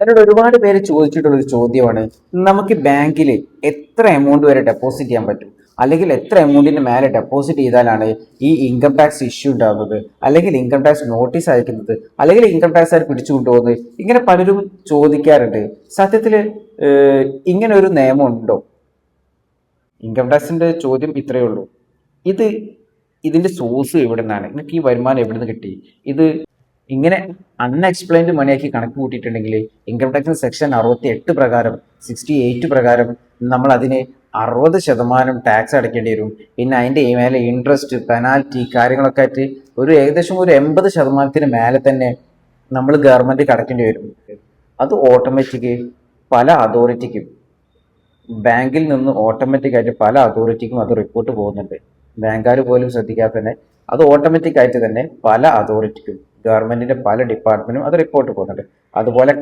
എന്നോട് ഒരുപാട് പേര് ചോദിച്ചിട്ടുള്ള ഒരു ചോദ്യമാണ്, നമുക്ക് ബാങ്കിൽ എത്ര എമൗണ്ട് വരെ ഡെപ്പോസിറ്റ് ചെയ്യാൻ പറ്റും, അല്ലെങ്കിൽ എത്ര എമൗണ്ടിന് മേലെ ഡെപ്പോസിറ്റ് ചെയ്താലാണ് ഈ ഇൻകം ടാക്സ് ഇഷ്യൂ ഉണ്ടാകുന്നത്, അല്ലെങ്കിൽ ഇൻകം ടാക്സ് നോട്ടീസ് അയക്കുന്നത്, അല്ലെങ്കിൽ ഇൻകം ടാക്സ് ആർ പിടിച്ചു കൊണ്ടുപോകുന്നത്. ഇങ്ങനെ പലരും ചോദിക്കാറുണ്ട്. സത്യത്തിൽ ഇങ്ങനെ ഒരു നിയമം ഉണ്ടോ? ഇൻകം ടാക്സിന്റെ ചോദ്യം ഇത്രയേ ഉള്ളൂ. ഇത് ഇതിന്റെ സോഴ്സ് എവിടെ നിന്നാണ്? നിങ്ങൾക്ക് ഈ വരുമാനം എവിടെ നിന്ന് കിട്ടി? ഇത് ഇങ്ങനെ അൺഎക്സ്പ്ലെയിൻഡ് മണിയാക്കി കണക്ക് കൂട്ടിയിട്ടുണ്ടെങ്കിൽ ഇൻകം ടാക്സ് സെക്ഷൻ 68 പ്രകാരം, 68 പ്രകാരം നമ്മൾ അതിന് 60% ടാക്സ് അടയ്ക്കേണ്ടി വരും. പിന്നെ അതിൻ്റെ മേലെ ഇൻട്രസ്റ്റ്, പെനാൽറ്റി കാര്യങ്ങളൊക്കെ ആയിട്ട് ഏകദേശം ഒരു 80% മേലെ തന്നെ നമ്മൾ ഗവൺമെന്റ് അടയ്ക്കേണ്ടി വരും. അത് ഓട്ടോമാറ്റിക് പല അതോറിറ്റിക്കും, ബാങ്കിൽ നിന്ന് ഓട്ടോമാറ്റിക് ആയിട്ട് പല അതോറിറ്റിക്കും അത് റിപ്പോർട്ട് പോകുന്നുണ്ട്. ബാങ്കുകാർ പോലും ശ്രദ്ധിക്കാതെ തന്നെ അത് ഓട്ടോമാറ്റിക് ആയിട്ട് തന്നെ പല അതോറിറ്റിക്കും, ഗവൺമെന്റിന്റെ പല ഡിപ്പാർട്ട്മെന്റിനും അത് റിപ്പോർട്ട് പോകുന്നുണ്ട്. അതുപോലെ